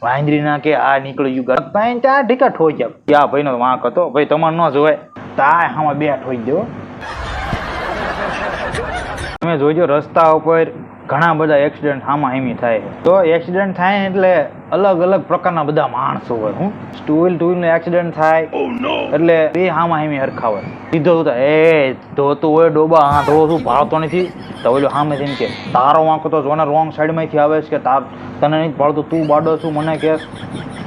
વાંદરી ના કે આ નીકળી ગયું પાણી ત્યાં ઢીકા ઠોઈ ગયા. યા ભાઈ નો વાંક હતો, ભાઈ તમારે ન જોવાય તાય આમાં બે ઠોઈ દો. તમે જોજો રસ્તા ઉપર ઘણા બધા એક્સિડન્ટ હામાં હેમી થાય. તો એક્સિડન્ટ થાય એટલે અલગ અલગ પ્રકારના બધા માણસો હોય. હું ટુ વ્હીલ નો એક્સિડન્ટ થાય એટલે બે હામાં હેમી હરખા હોય. સીધો એ ધોતું હોય ડોબા, હા ધોતું ભાવતો નથી તો ઓલો સામે એમ કે તારો વાંકો તો જોને રોંગ સાઈડ માંથી આવે છે કે તાર તને નથી ભાવતું, તું બાડો છું મને કે.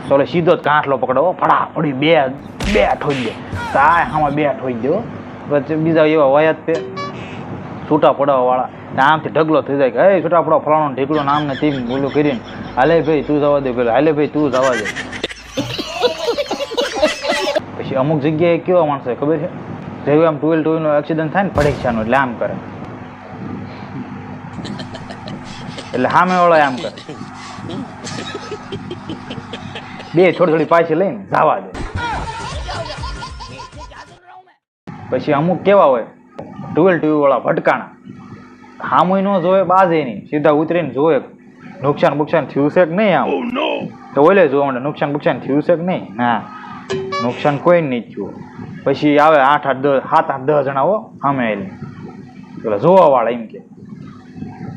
તો ઓલે સીધો જ કાંઠલો પકડો, ફટાફડી બે ઠોઈ દે. તાય હામાં બે ઠોઈ દો. પછી બીજા એવા હોય જ તે છૂટા પડવા વાળા આમથી ઢગલો થઈ જાય કે હે છૂટા પડો ફલાણો ઢીકડો નામ ને તેમ બોલું કરીને હાલે ભાઈ તું જવા દે, પેલા હાલે ભાઈ તું જવા દે. પછી અમુક જગ્યાએ કેવા માણસો ખબર છે, જેવું આમ ટુ વ્હીલ નો એક્સિડન્ટ થાય ને પરીક્ષાનો એટલે આમ કરે, એટલે સામે વાળો આમ કરે, બે થોડી પાછી લઈને જવા દે. પછી અમુક કેવા હોય ટુ વ્હીલ વાળા ભટકાણા, હામુય ન જોવે બાજે નહીં, સીધા ઉતરીને જોવે નુકસાન થયું છે કે નહીં. આમ તો ઓલે જોવા માટે નુકસાન થયું છે કે નહીં. ના, નુકસાન કોઈ નહીં થયું. પછી આવે 7-8-10 જણા હો સામે આવીને પેલા જોવા વાળા એમ કે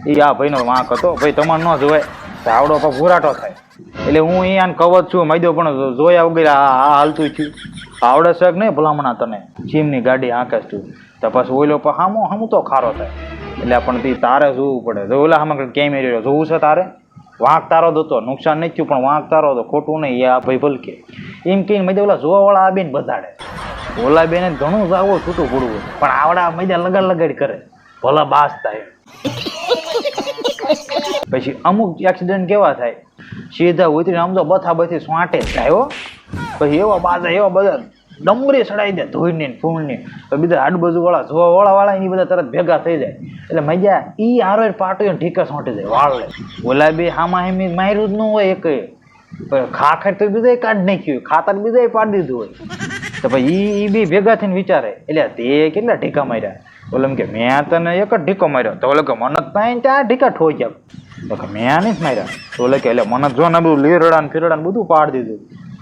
એ આ ભાઈનો વાંક હતો, ભાઈ તમારે ન જોવાય આવડો પણ ભૂરાટો થાય. એટલે હું અહીંયા કવચ છું મૈદો પણ જોયા વગર આ હાલતું થયું. આવડે છે કે નહીં ભલામણા તને ચીમની ગાડી આંકે છું તો પછી ઓલો પણ હામું તો ખારો થાય. એટલે પણ તારે જોવું પડે. જો ઓલા આમાં કેમેરો જોવું છે તારે, વાંક તારો જ હતો, નુકસાન નહીં થયું પણ વાંક તારો હતો, ખોટું નહીં. એ આ ભાઈ ભલકે એમ કહીને મૈદા ઓલા જોવા વાળા આ બેન બધાડે. ઓલા બેને ઘણું જ આવો છૂટું પડવું પણ આવડા મૈદા લગાડ કરે ભલા બાસ થાય. પછી અમુક એક્સિડન્ટ કેવા થાય સીધા ઉતરીને આમ તો બથાબથી સ્વાટે જ થાય હો. પછી એવા બધા ડમરી ચડાવી દે ધોઈને ફૂલની, તો બીજા આજુબાજુ વાળા જોવા વાળા એની બધા તરત ભેગા થઈ જાય. એટલે મજા ઈ હારો પાટો ઢીકા સોંટી જાય વાળ લે. ઓલા બે હામાં હેમી માર્યું જ ન હોય એક, ખાખર તો બીજા કાઢી નાખ્યું, ખાતર બીજા પાડી દીધું હોય. તો ભાઈ ઈ બે ભેગા થઈને વિચારે એટલે તે કેટલા ઢીકા માર્યા. ઓલે એમ કે મેં તને એક જ ઢીકો માર્યો. તો ઓલે કે મને ત્યાં ઢીકા ઠોઈ ગયા. તો કે મેં નહીં જ માર્યા. તો ઓલે કે એટલે મને જો ને બધું લીરડા ફીરડા બધું પાડી દીધું,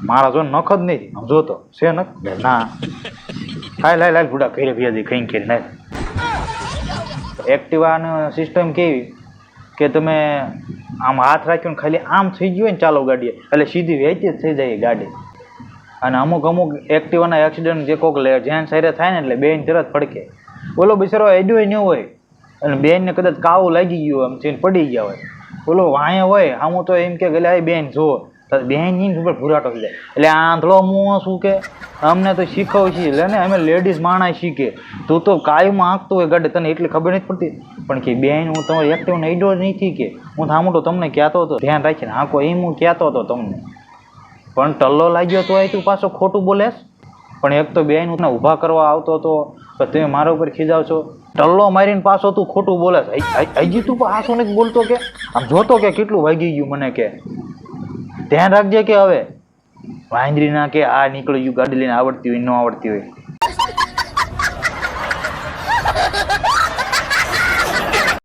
મારા જો નખ જ નહીં જોતો છે નખ. ના લાય ભૂડા ઘરે ભેજી કઈ કરી નાખ. એક્ટિવાની સિસ્ટમ કેવી કે તમે આમ હાથ રાખ્યો ને ખાલી આમ થઈ ગયું હોય ને ચાલો ગાડી એટલે સીધી વેચી જ થઈ જાય ગાડી. અને અમુક એક્ટિવાના એક્સિડન્ટ જે કોક લે જેન સાઈડે થાય ને એટલે બેન તરત પડકે. ઓલો બિચારો એડ્યોય ન હોય અને બેનને કદાચ કાવું લાગી ગયું આમ થઈને પડી ગયા હોય, ઓલો વાંયા હોય આમ તો એમ કે ગલે બેન જો બેન ઉપર ભૂરાટો થઈ જાય. એટલે આંધળો મું શું કે અમને તો શીખવ છીએ એટલે ને અમે લેડીઝ માણસ શીખે, તું તો કાયમાં આંકતો હોય ગાડી તને એટલી ખબર નથી પડતી. પણ કે બેન હું તમારી એક્ટિવને એડો જ નથી કે હું થામું તો તમને કહેતો હતો ધ્યાન રાખીને આંકો એમ હું કહેતો હતો તમને. પણ ટલ્લો લાગ્યો તો તું પાછો ખોટું બોલેસ. પણ એક તો બેન હું ઊભા કરવા આવતો હતો તો તમે મારા ઉપર ખીજાવ છો, ટલ્લો મારીને પાછો તું ખોટું બોલે. હજી તું પાછું નથી બોલતો કે આમ જોતો કે કેટલું વાગી ગયું મને કે ધ્યાન રાખજે. કે હવે વાંદરી ના કે આ નીકળી ગયું ગાડી લઈને આવડતી હોય ન આવડતી હોય